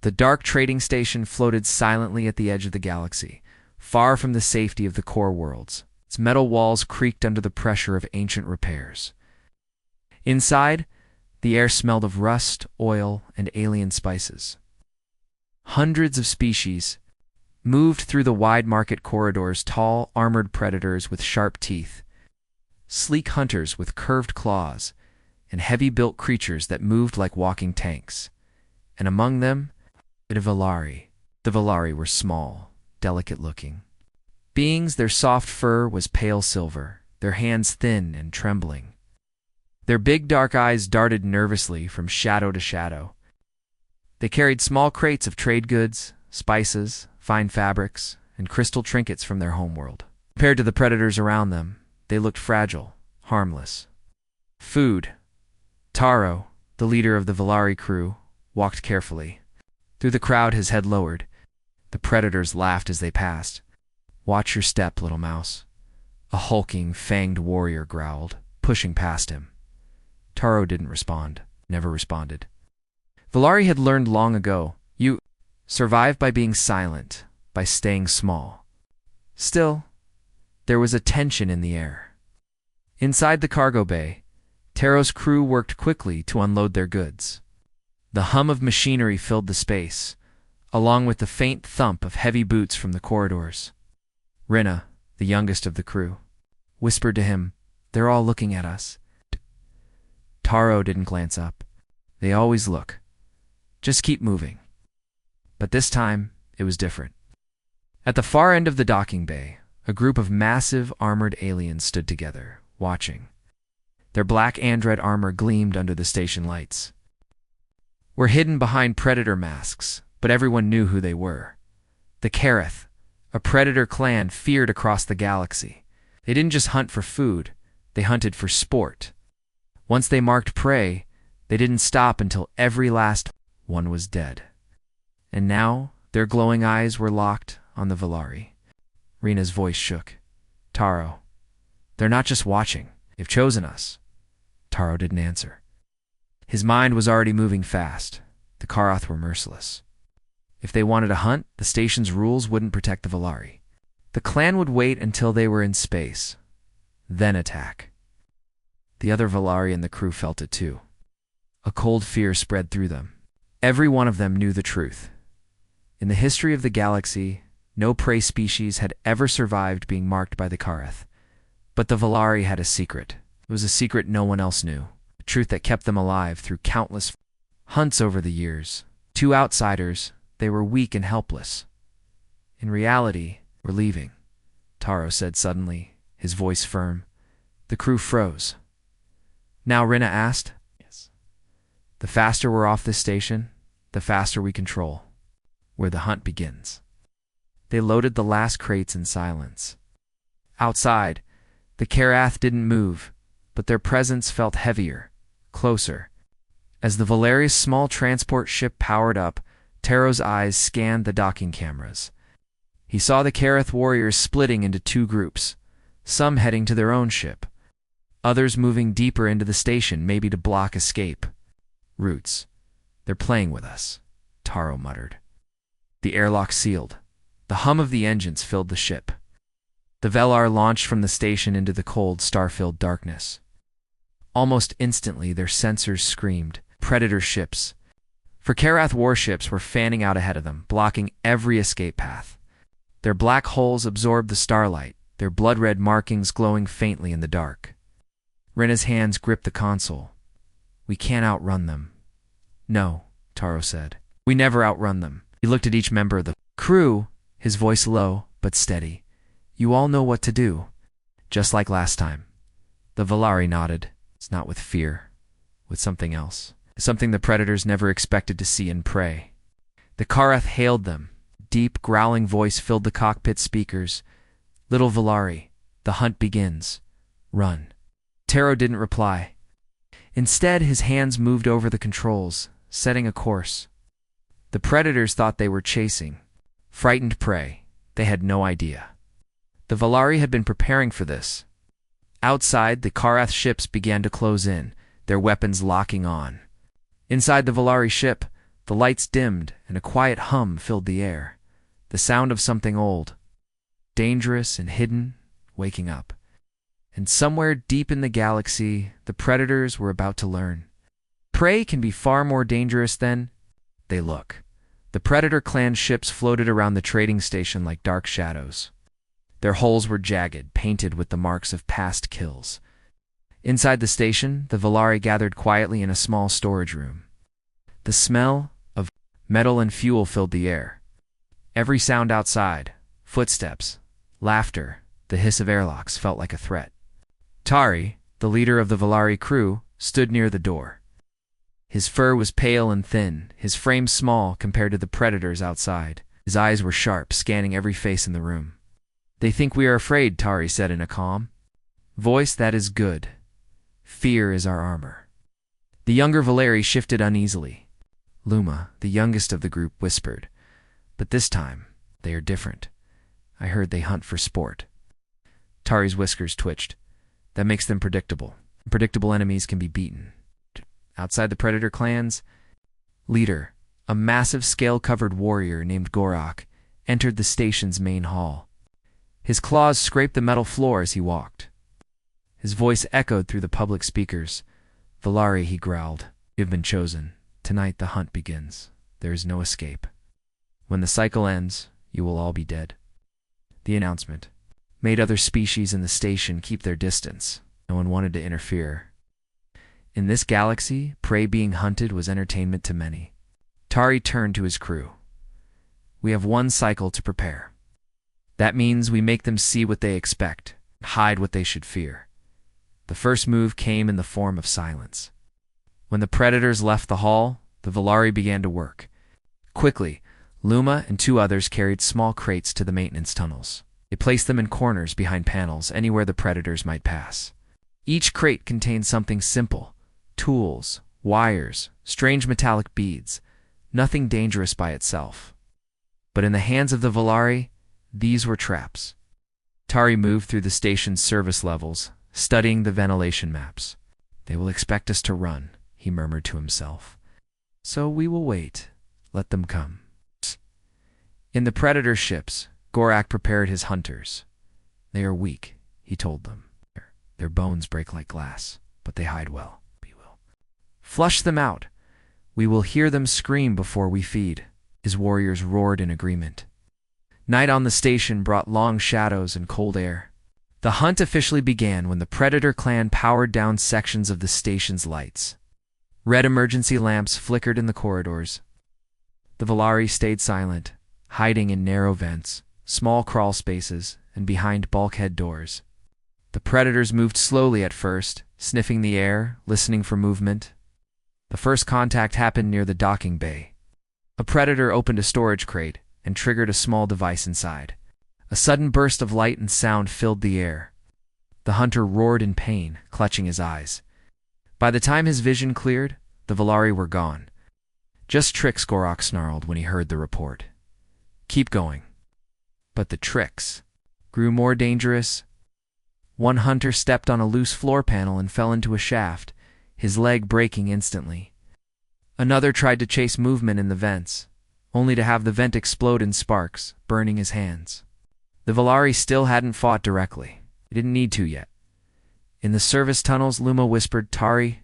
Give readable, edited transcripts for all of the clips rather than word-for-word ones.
The dark trading station floated silently at the edge of the galaxy, far from the safety of the core worlds. Its metal walls creaked under the pressure of ancient repairs. Inside, the air smelled of rust, oil, and alien spices. Hundreds of species moved through the wide market corridors, tall, armored predators with sharp teeth, sleek hunters with curved claws, and heavy-built creatures that moved like walking tanks. And among them, the Valari. The Valari were small, delicate-looking beings. Their soft fur was pale silver, their hands thin and trembling. Their big dark eyes darted nervously from shadow to shadow. They carried small crates of trade goods, spices, fine fabrics, and crystal trinkets from their homeworld. Compared to the predators around them, they looked fragile, harmless. Food. Taro, the leader of the Valari crew, walked carefully. Through the crowd, his head lowered. The predators laughed as they passed. "Watch your step, little mouse," a hulking, fanged warrior growled, pushing past him. Taro didn't respond, never responded. Valari had learned long ago, you survive by being silent, by staying small. Still, there was a tension in the air. Inside the cargo bay, Taro's crew worked quickly to unload their goods. The hum of machinery filled the space, along with the faint thump of heavy boots from the corridors. Rina, the youngest of the crew, whispered to him, "They're all looking at us." Taro didn't glance up. They always look. Just keep moving. But this time, it was different. At the far end of the docking bay, a group of massive armored aliens stood together, watching. Their black android armor gleamed under the station lights. Were hidden behind predator masks, but everyone knew who they were. The Kareth, a predator clan feared across the galaxy. They didn't just hunt for food, they hunted for sport. Once they marked prey, they didn't stop until every last one was dead. And now, their glowing eyes were locked on the Valari. Rina's voice shook. "Taro, they're not just watching. They've chosen us." Taro didn't answer. His mind was already moving fast. The Karath were merciless. If they wanted to hunt, the station's rules wouldn't protect the Valari. The clan would wait until they were in space, then attack. The other Valari and the crew felt it too. A cold fear spread through them. Every one of them knew the truth. In the history of the galaxy, no prey species had ever survived being marked by the Karath. But the Valari had a secret. It was a secret no one else knew. A truth that kept them alive through countless hunts over the years. To outsiders, they were weak and helpless. In reality, "We're leaving," Taro said suddenly, his voice firm. The crew froze. "Now," Rina asked. "Yes." "The faster we're off this station, the faster we control where the hunt begins." They loaded the last crates in silence. Outside, the Karath didn't move, but their presence felt heavier, closer. As the Valeri's small transport ship powered up, Taro's eyes scanned the docking cameras. He saw the Karath warriors splitting into two groups, some heading to their own ship, others moving deeper into the station, maybe to block escape. "Roots. They're playing with us," Taro muttered. The airlock sealed. The hum of the engines filled the ship. The Velar launched from the station into the cold, star-filled darkness. Almost instantly, their sensors screamed, "Predator ships." For Karath warships were fanning out ahead of them, blocking every escape path. Their black hulls absorbed the starlight, their blood-red markings glowing faintly in the dark. Rina's hands gripped the console. "We can't outrun them." "No," Taro said. "We never outrun them." He looked at each member of the crew, his voice low but steady. "You all know what to do, just like last time." The Valari nodded. It's not with fear, with something else. Something the predators never expected to see in prey. The Karath hailed them. Deep, growling voice filled the cockpit speakers. "Little Valari, the hunt begins. Run." Taro didn't reply. Instead, his hands moved over the controls, setting a course. The predators thought they were chasing frightened prey. They had no idea. The Valari had been preparing for this. Outside, the Karath ships began to close in, their weapons locking on. Inside the Valari ship, The lights dimmed, and a quiet hum filled the air. The sound of something old, dangerous and hidden, waking up. And somewhere deep in the galaxy, the predators were about to learn. Prey can be far more dangerous than they look. The Predator clan ships floated around the trading station like dark shadows. Their hulls were jagged, painted with the marks of past kills. Inside the station, the Valari gathered quietly in a small storage room. The smell of metal and fuel filled the air. Every sound outside, footsteps, laughter, the hiss of airlocks felt like a threat. Tari, the leader of the Valari crew, stood near the door. His fur was pale and thin, his frame small compared to the predators outside. His eyes were sharp, scanning every face in the room. "They think we are afraid," Tari said in a calm voice. "That is good. Fear is our armor." The younger Valeri shifted uneasily. Luma, the youngest of the group, whispered, "But this time, they are different. I heard they hunt for sport." Tari's whiskers twitched. "That makes them predictable. Predictable enemies can be beaten." Outside the Predator clan's leader, a massive scale-covered warrior named Gorak, entered the station's main hall. His claws scraped the metal floor as he walked. His voice echoed through the public speakers. "Valari," he growled, "you have been chosen. Tonight the hunt begins. There is no escape. When the cycle ends, you will all be dead." The announcement made other species in the station keep their distance. No one wanted to interfere. In this galaxy, prey being hunted was entertainment to many. Tari turned to his crew. "We have one cycle to prepare. That means we make them see what they expect, hide what they should fear." The first move came in the form of silence. When the predators left the hall, the Valari began to work. Quickly, Luma and two others carried small crates to the maintenance tunnels. They placed them in corners behind panels, anywhere the predators might pass. Each crate contained something simple: tools, wires, strange metallic beads, nothing dangerous by itself. But in the hands of the Valari, these were traps. Tari moved through the station's service levels, studying the ventilation maps. "They will expect us to run," he murmured to himself. "So we will wait. Let them come." In the Predator ships, Gorak prepared his hunters. "They are weak," he told them. "Their bones break like glass, but they hide well. We will flush them out. We will hear them scream before we feed." His warriors roared in agreement. Night on the station brought long shadows and cold air. The hunt officially began when the Predator clan powered down sections of the station's lights. Red emergency lamps flickered in the corridors. The Valari stayed silent, hiding in narrow vents, small crawl spaces, and behind bulkhead doors. The predators moved slowly at first, sniffing the air, listening for movement. The first contact happened near the docking bay. A predator opened a storage crate and triggered a small device inside. A sudden burst of light and sound filled the air. The hunter roared in pain, clutching his eyes. By the time his vision cleared, the Valari were gone. "Just tricks," Gorak snarled when he heard the report. "Keep going." But the tricks grew more dangerous. One hunter stepped on a loose floor panel and fell into a shaft, his leg breaking instantly. Another tried to chase movement in the vents, only to have the vent explode in sparks, burning his hands. The Valari still hadn't fought directly. They didn't need to yet. In the service tunnels, Luma whispered, "Tari,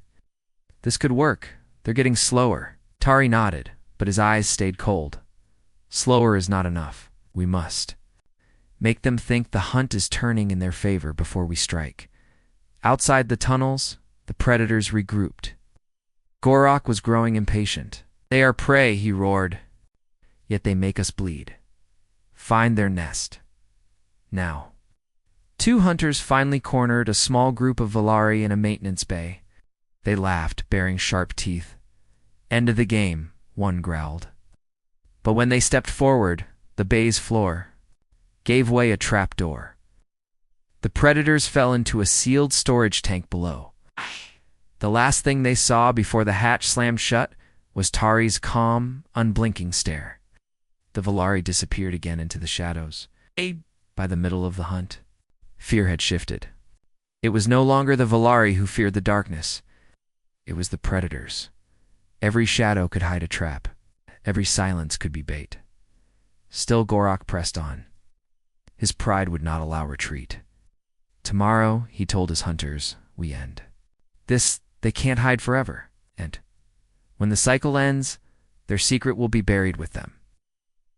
this could work. They're getting slower." Tari nodded, but his eyes stayed cold. "Slower is not enough. We must make them think the hunt is turning in their favor before we strike." Outside the tunnels, the predators regrouped. Gorak was growing impatient. "They are prey," he roared. "Yet they make us bleed. Find their nest. Now." Two hunters finally cornered a small group of Valari in a maintenance bay. They laughed, baring sharp teeth. "End of the game," one growled. But when they stepped forward, the bay's floor gave way a trap door. The predators fell into a sealed storage tank below. The last thing they saw before the hatch slammed shut was Tari's calm, unblinking stare. The Valari disappeared again into the shadows. By the middle of the hunt, fear had shifted. It was no longer the Valari who feared the darkness. It was the predators. Every shadow could hide a trap. Every silence could be bait. Still Gorok pressed on. His pride would not allow retreat. Tomorrow, he told his hunters, we end. This, they can't hide forever, and when the cycle ends, their secret will be buried with them.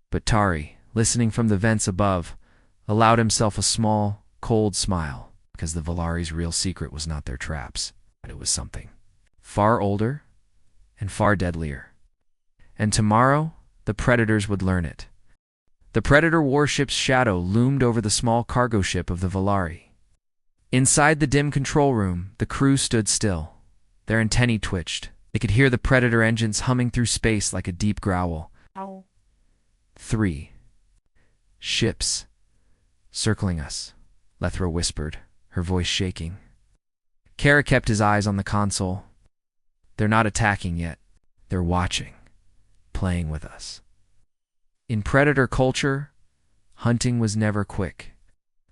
But Tari, listening from the vents above, allowed himself a small, cold smile, because the Valari's real secret was not their traps, but it was something far older and far deadlier. And tomorrow, the predators would learn it. The predator warship's shadow loomed over the small cargo ship of the Valari. Inside the dim control room, the crew stood still. Their antennae twitched. They could hear the predator engines humming through space like a deep growl. Ow. 3 ships circling us, Lethra whispered, her voice shaking. Kara kept his eyes on the console. They're not attacking yet. They're watching, playing with us. In predator culture, hunting was never quick.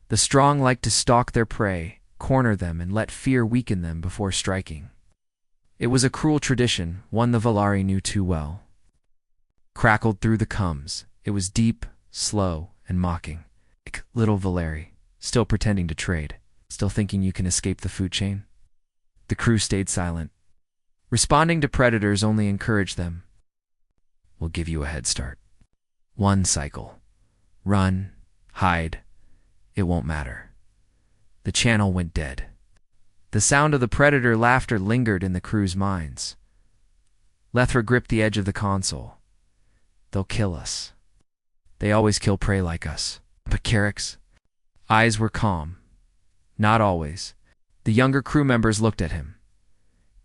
The strong liked to stalk their prey, corner them, and let fear weaken them before striking. It was a cruel tradition, one the Valari knew too well. Crackled through the cums. It was deep, slow, and mocking. Little Valeri, still pretending to trade, still thinking you can escape the food chain. The crew stayed silent. Responding to predators only encouraged them. We'll give you a head start. 1 cycle. Run, hide. It won't matter. The channel went dead. The sound of the predator laughter lingered in the crew's minds. Lethra gripped the edge of the console. They'll kill us. They always kill prey like us. But Carrick's eyes were calm. Not always. The younger crew members looked at him.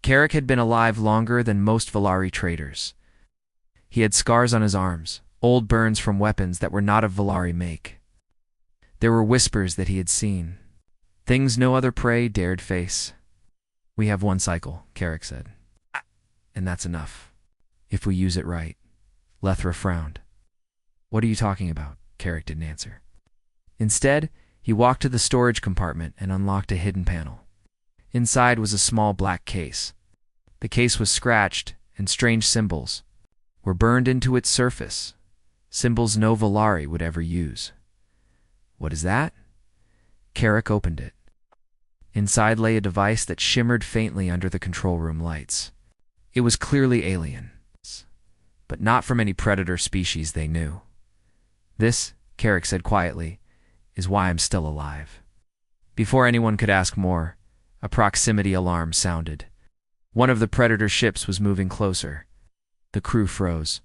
Carrick had been alive longer than most Valari traders. He had scars on his arms, old burns from weapons that were not of Valari make. There were whispers that he had seen, things no other prey dared face. We have 1 cycle, Carrick said. And that's enough, if we use it right. Lethra frowned. What are you talking about? Carrick didn't answer. Instead, he walked to the storage compartment and unlocked a hidden panel. Inside was a small black case. The case was scratched, and strange symbols were burned into its surface, symbols no Valari would ever use. What is that? Carrick opened it. Inside lay a device that shimmered faintly under the control room lights. It was clearly alien, but not from any predator species they knew. This, Carrick said quietly, is why I'm still alive. Before anyone could ask more, a proximity alarm sounded. One of the predator ships was moving closer. The crew froze.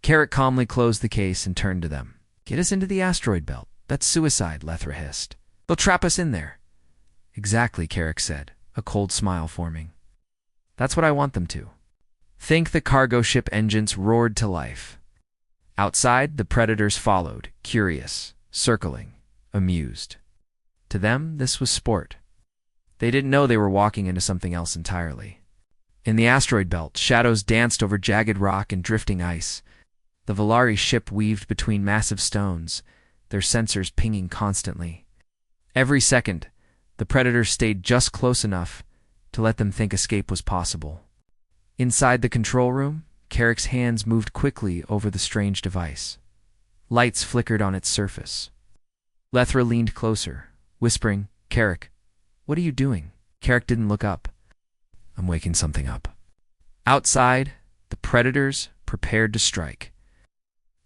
Carrick calmly closed the case and turned to them. Get us into the asteroid belt. That's suicide, Lethra hissed. They'll trap us in there. Exactly, Carrick said, a cold smile forming. That's what I want them to. Think the cargo ship engines roared to life. Outside, the predators followed, curious, circling, amused. To them, this was sport. They didn't know they were walking into something else entirely. In the asteroid belt, shadows danced over jagged rock and drifting ice. The Valari ship weaved between massive stones, their sensors pinging constantly. Every second, the predators stayed just close enough to let them think escape was possible. Inside the control room, Carrick's hands moved quickly over the strange device. Lights flickered on its surface. Lethra leaned closer, whispering, Carrick, what are you doing? Carrick didn't look up. I'm waking something up. Outside, the predators prepared to strike.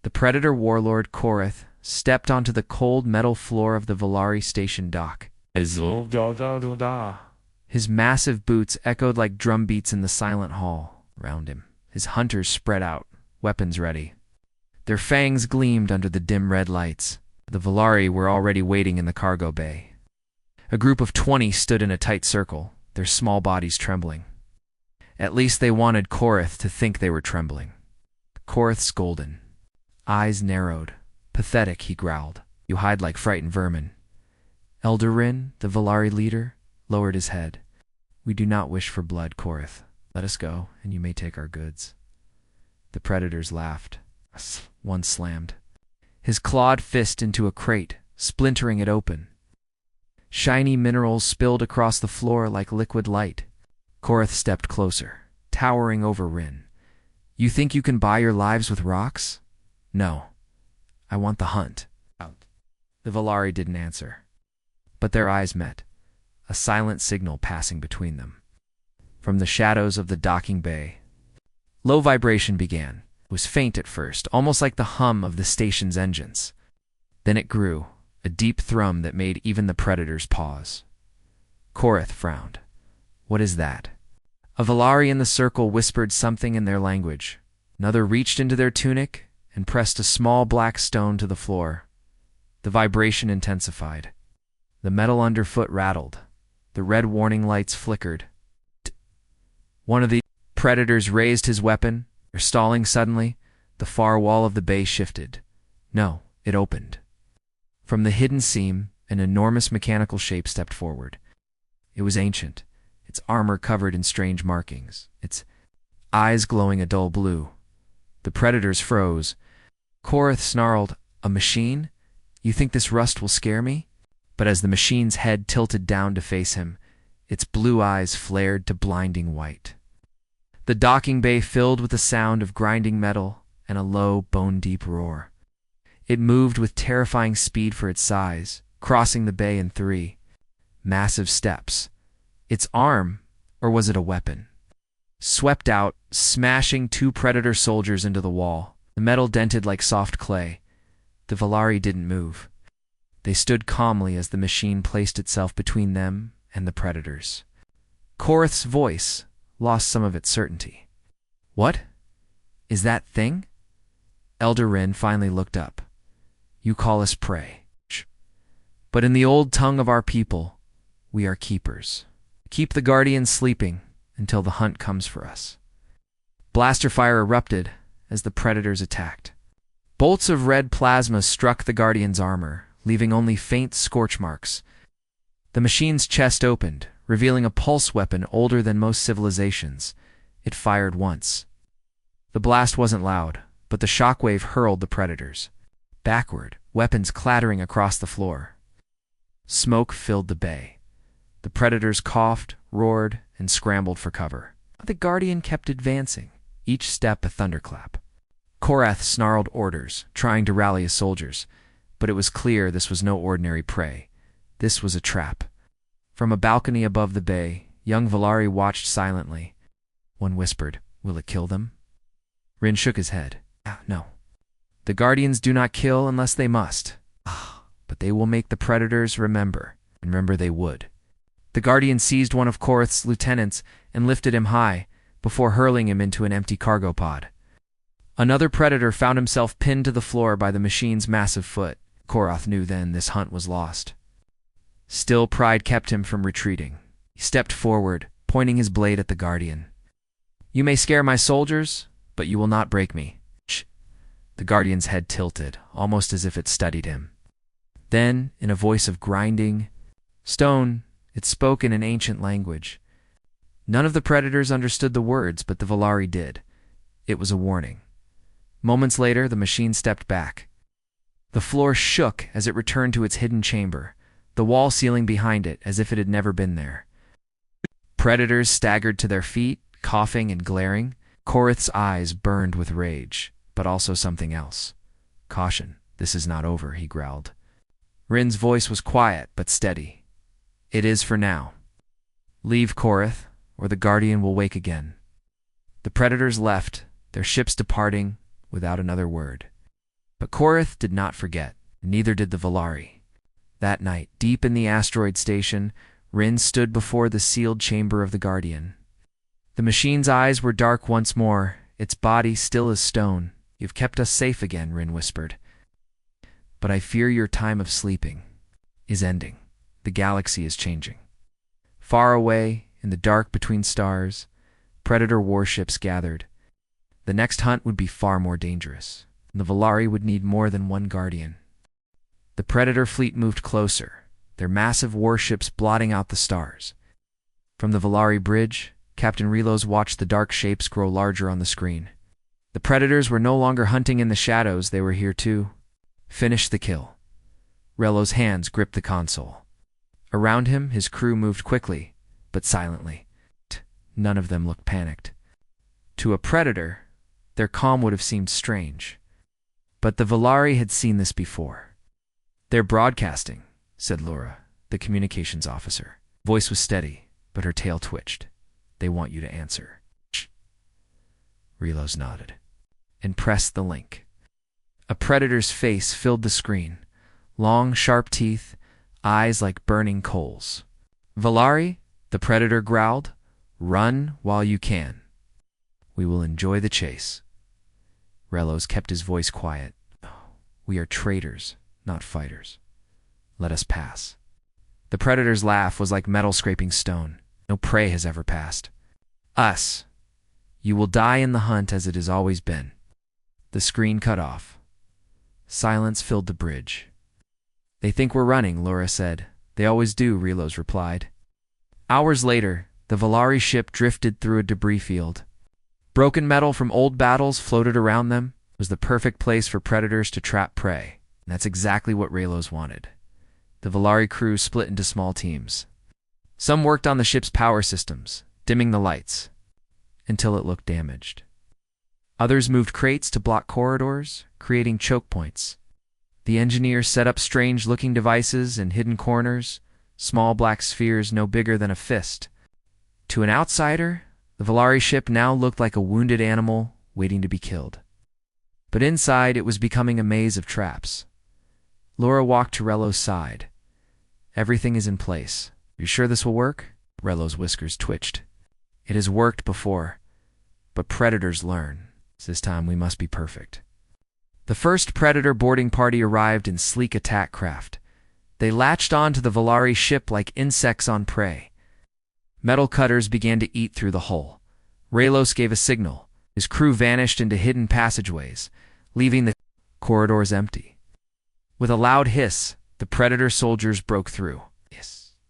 The predator warlord Korath stepped onto the cold metal floor of the Valari station dock. His massive boots echoed like drum beats in the silent hall around him. His hunters spread out, weapons ready. Their fangs gleamed under the dim red lights. The Valari were already waiting in the cargo bay. A group of 20 stood in a tight circle, their small bodies trembling. At least they wanted Korath to think they were trembling. Korath's golden. Eyes narrowed. Pathetic, he growled. You hide like frightened vermin. Eldarin, the Valari leader, lowered his head. We do not wish for blood, Korath. Let us go, and you may take our goods. The predators laughed. One slammed his clawed fist into a crate, splintering it open. Shiny minerals spilled across the floor like liquid light. Korath stepped closer, towering over Rin. You think you can buy your lives with rocks? No. I want the hunt. The Valari didn't answer, but their eyes met, a silent signal passing between them. From the shadows of the docking bay, low vibration began. It was faint at first, almost like the hum of the station's engines. Then it grew, a deep thrum that made even the predators pause. Korath frowned. What is that? A Valari in the circle whispered something in their language. Another reached into their tunic and pressed a small black stone to the floor. The vibration intensified. The metal underfoot rattled. The red warning lights flickered. One of the predators raised his weapon, stalling suddenly. The far wall of the bay shifted. No, it opened. From the hidden seam, an enormous mechanical shape stepped forward. It was ancient, its armor covered in strange markings, its eyes glowing a dull blue. The predators froze. Korath snarled, "A machine? You think this rust will scare me?" But as the machine's head tilted down to face him, its blue eyes flared to blinding white. The docking bay filled with the sound of grinding metal and a low, bone-deep roar. It moved with terrifying speed for its size, crossing the bay in 3 massive steps. Its arm, or was it a weapon, swept out, smashing 2 predator soldiers into the wall. The metal dented like soft clay. The Valari didn't move. They stood calmly as the machine placed itself between them and the predators. Korath's voice lost some of its certainty. "What? Is that thing?" Elder Rin finally looked up. "You call us prey. But in the old tongue of our people, we are keepers. Keep the guardians sleeping until the hunt comes for us." Blaster fire erupted as the predators attacked. Bolts of red plasma struck the guardian's armor, leaving only faint scorch marks. The machine's chest opened, revealing a pulse weapon older than most civilizations. It fired once. The blast wasn't loud, but the shockwave hurled the predators backward, weapons clattering across the floor. Smoke filled the bay. The predators coughed, roared, and scrambled for cover. The guardian kept advancing, each step a thunderclap. Korath snarled orders, trying to rally his soldiers, but it was clear this was no ordinary prey. This was a trap. From a balcony above the bay, young Valari watched silently. One whispered, "Will it kill them?" Rin shook his head. "No. The guardians do not kill unless they must. But they will make the predators remember, and remember they would." The guardian seized one of Korath's lieutenants and lifted him high, before hurling him into an empty cargo pod. Another predator found himself pinned to the floor by the machine's massive foot. Korath knew then this hunt was lost. Still, pride kept him from retreating. He stepped forward, pointing his blade at the guardian. "You may scare my soldiers, but you will not break me." The guardian's head tilted, almost as if it studied him. Then, in a voice of grinding stone, it spoke in an ancient language. None of the predators understood the words, but the Valari did. It was a warning. Moments later, the machine stepped back. The floor shook as it returned to its hidden chamber, the wall ceiling behind it as if it had never been there. Predators staggered to their feet, coughing and glaring. Korath's eyes burned with rage, but also something else. "Caution, this is not over," he growled. Rin's voice was quiet but steady. "It is for now. Leave Korath, or the guardian will wake again." The predators left, their ships departing without another word. But Korath did not forget, neither did the Valari. That night, deep in the asteroid station, Rin stood before the sealed chamber of the guardian. The machine's eyes were dark once more, its body still as stone. "You've kept us safe again," Rin whispered. "But I fear your time of sleeping is ending. The galaxy is changing." Far away, in the dark between stars, predator warships gathered. The next hunt would be far more dangerous, and the Valari would need more than one guardian. The predator fleet moved closer, their massive warships blotting out the stars. From the Valari bridge, Captain Relos watched the dark shapes grow larger on the screen. The predators were no longer hunting in the shadows, they were here to finish the kill. Relo's hands gripped the console. Around him, his crew moved quickly, but silently. None of them looked panicked. To a predator, Their calm would have seemed strange. But the Valari had seen this before. "They're broadcasting," said Laura, the communications officer. Voice was steady, but her tail twitched. "They want you to answer." "Shh." Relos nodded and pressed the link. A predator's face filled the screen. Long, sharp teeth, eyes like burning coals. "Valari," the predator growled, "run while you can. We will enjoy the chase." Relos kept his voice quiet. "We are traders, not fighters. Let us pass." The predator's laugh was like metal scraping stone. "No prey has ever passed. Us. You will die in the hunt as it has always been." The screen cut off. Silence filled the bridge. "They think we're running," Laura said. "They always do," Relos replied. Hours later, the Valari ship drifted through a debris field. Broken metal from old battles floated around them. It was the perfect place for predators to trap prey, and that's exactly what Relos wanted. The Valari crew split into small teams. Some worked on the ship's power systems, dimming the lights, until it looked damaged. Others moved crates to block corridors, creating choke points. The engineers set up strange-looking devices in hidden corners, small black spheres no bigger than a fist. To an outsider, the Valari ship now looked like a wounded animal waiting to be killed. But inside, it was becoming a maze of traps. Laura walked to Relo's side. "Everything is in place. You sure this will work?" Relo's whiskers twitched. "It has worked before, but predators learn. This time we must be perfect." The first predator boarding party arrived in sleek attack craft. They latched onto the Valari ship like insects on prey. Metal cutters began to eat through the hull. Relos gave a signal. His crew vanished into hidden passageways, leaving the corridors empty. With a loud hiss, the predator soldiers broke through.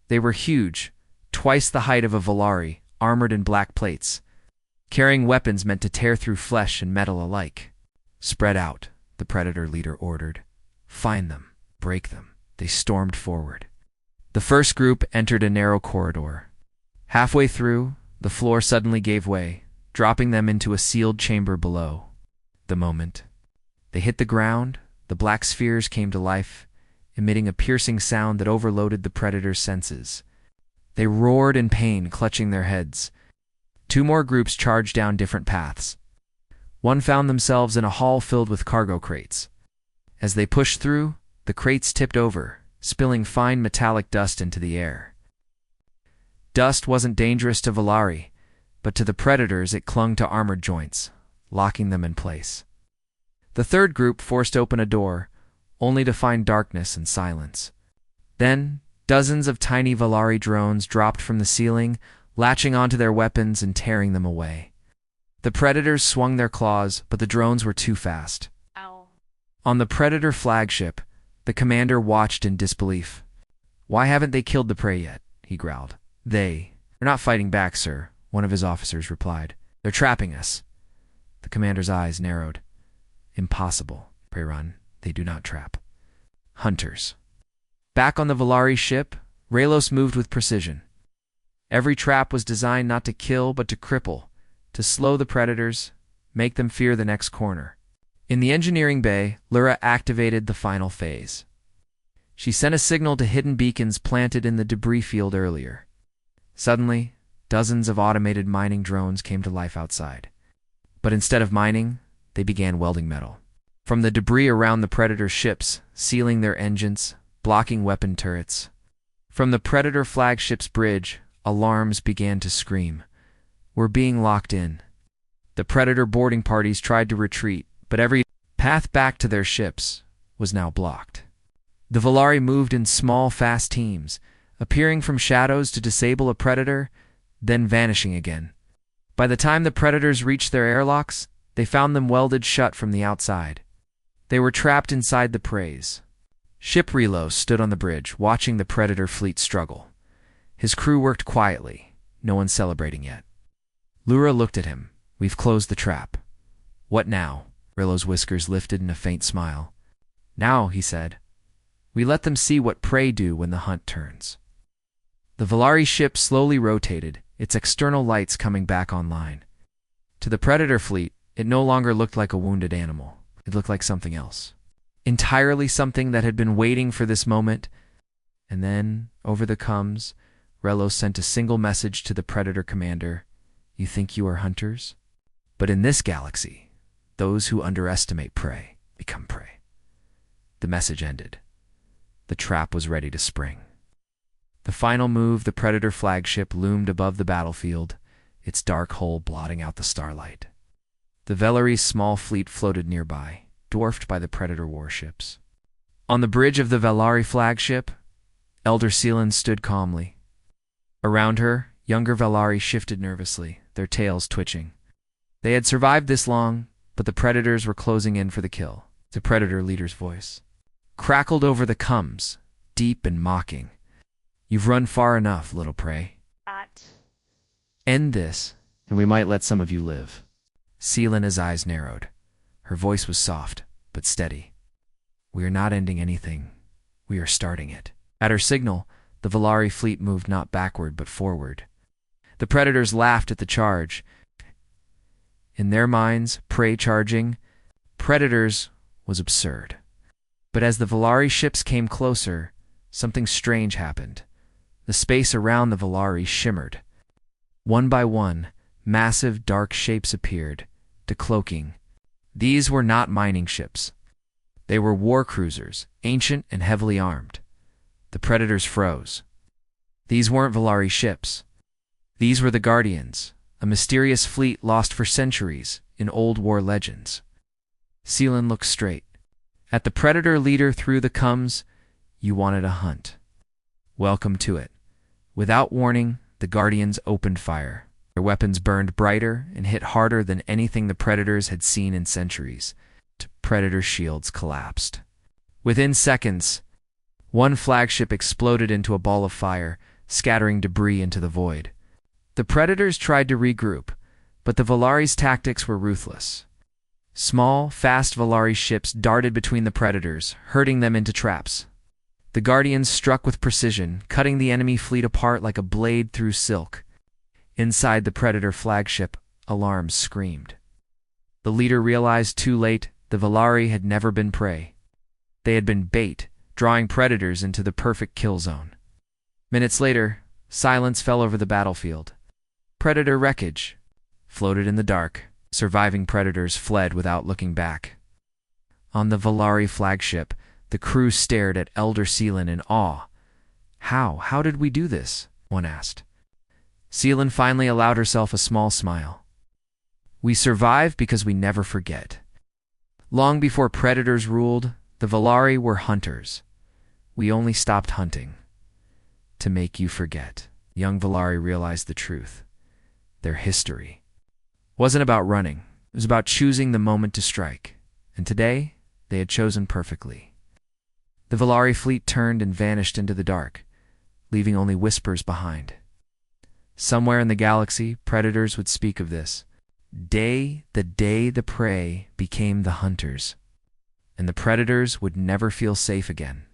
They were huge, twice the height of a Valari, armored in black plates, carrying weapons meant to tear through flesh and metal alike. "Spread out," the predator leader ordered. "Find them, break them." They stormed forward. The first group entered a narrow corridor. Halfway through, the floor suddenly gave way, dropping them into a sealed chamber below. The moment they hit the ground, the black spheres came to life, emitting a piercing sound that overloaded the predator's senses. They roared in pain, clutching their heads. Two more groups charged down different paths. One found themselves in a hall filled with cargo crates. As they pushed through, the crates tipped over, spilling fine metallic dust into the air. Dust wasn't dangerous to Valari, but to the predators it clung to armored joints, locking them in place. The third group forced open a door, only to find darkness and silence. Then, dozens of tiny Valari drones dropped from the ceiling, latching onto their weapons and tearing them away. The predators swung their claws, but the drones were too fast. Ow. On the predator flagship, the commander watched in disbelief. "Why haven't they killed the prey yet?" he growled. They're not fighting back, sir," one of his officers replied. "They're trapping us." The commander's eyes narrowed. "Impossible, prey run. They do not trap. Hunters." Back on the Valari ship, Relos moved with precision. Every trap was designed not to kill but to cripple, to slow the predators, make them fear the next corner. In the engineering bay, Laura activated the final phase. She sent a signal to hidden beacons planted in the debris field earlier. Suddenly, dozens of automated mining drones came to life outside. But instead of mining, they began welding metal. From the debris around the Predator ships, sealing their engines, blocking weapon turrets. From the Predator flagship's bridge, alarms began to scream. "We're being locked in." The Predator boarding parties tried to retreat, but every path back to their ships was now blocked. The Valari moved in small, fast teams, appearing from shadows to disable a Predator, then vanishing again. By the time the Predators reached their airlocks, they found them welded shut from the outside. They were trapped inside the preys. Ship Relos stood on the bridge, watching the Predator fleet struggle. His crew worked quietly, no one celebrating yet. Lura looked at him. "We've closed the trap." "What now?" Relos' whiskers lifted in a faint smile. "Now," he said, "we let them see what prey do when the hunt turns." The Valari ship slowly rotated, its external lights coming back online. To the Predator fleet, It no longer looked like a wounded animal. It looked like something else. Entirely something that had been waiting for this moment. And then, over the coms, Rello sent a single message to the Predator commander. You think you are hunters? But in this galaxy, those who underestimate prey become prey. The message ended. The trap was ready to spring. The final move, the Predator flagship loomed above the battlefield, its dark hull blotting out the starlight. The Velari's small fleet floated nearby, dwarfed by the Predator warships. On the bridge of the Velari flagship, Elder Seelan stood calmly. Around her, younger Velari shifted nervously, their tails twitching. They had survived this long, but the Predators were closing in for the kill. The Predator leader's voice crackled over the coms, deep and mocking. You've run far enough, little prey. End this, and we might let some of you live. Selena's eyes narrowed. Her voice was soft, but steady. We are not ending anything. We are starting it. At her signal, the Velari fleet moved not backward but forward. The Predators laughed at the charge. In their minds, prey charging Predators was absurd. But as the Velari ships came closer, something strange happened. The space around the Velari shimmered. One by one, massive dark shapes appeared, decloaking. These were not mining ships. They were war cruisers, ancient and heavily armed. The Predators froze. These weren't Velari ships. These were the Guardians, a mysterious fleet lost for centuries in old war legends. Seelan looked straight. At the Predator leader through the coms, you wanted a hunt. Welcome to it. Without warning, the Guardians opened fire. Their weapons burned brighter and hit harder than anything the Predators had seen in centuries. Predator shields collapsed. Within seconds, one flagship exploded into a ball of fire, scattering debris into the void. The Predators tried to regroup, but the Velari's tactics were ruthless. Small, fast Velari ships darted between the Predators, herding them into traps. The Guardians struck with precision, cutting the enemy fleet apart like a blade through silk. Inside the Predator flagship, alarms screamed. The leader realized too late the Velari had never been prey. They had been bait, drawing Predators into the perfect kill zone. Minutes later, silence fell over the battlefield. Predator wreckage floated in the dark. Surviving Predators fled without looking back. On the Velari flagship, the crew stared at Elder Seelan in awe. How did we do this? One asked. Seelan finally allowed herself a small smile. We survive because we never forget. Long before Predators ruled, the Velari were hunters. We only stopped hunting to make you forget. Young Velari realized the truth. Their history wasn't about running. It was about choosing the moment to strike. And today, they had chosen perfectly. The Velari fleet turned and vanished into the dark, leaving only whispers behind. Somewhere in the galaxy, Predators would speak of this. The day the prey became the hunters. And the Predators would never feel safe again.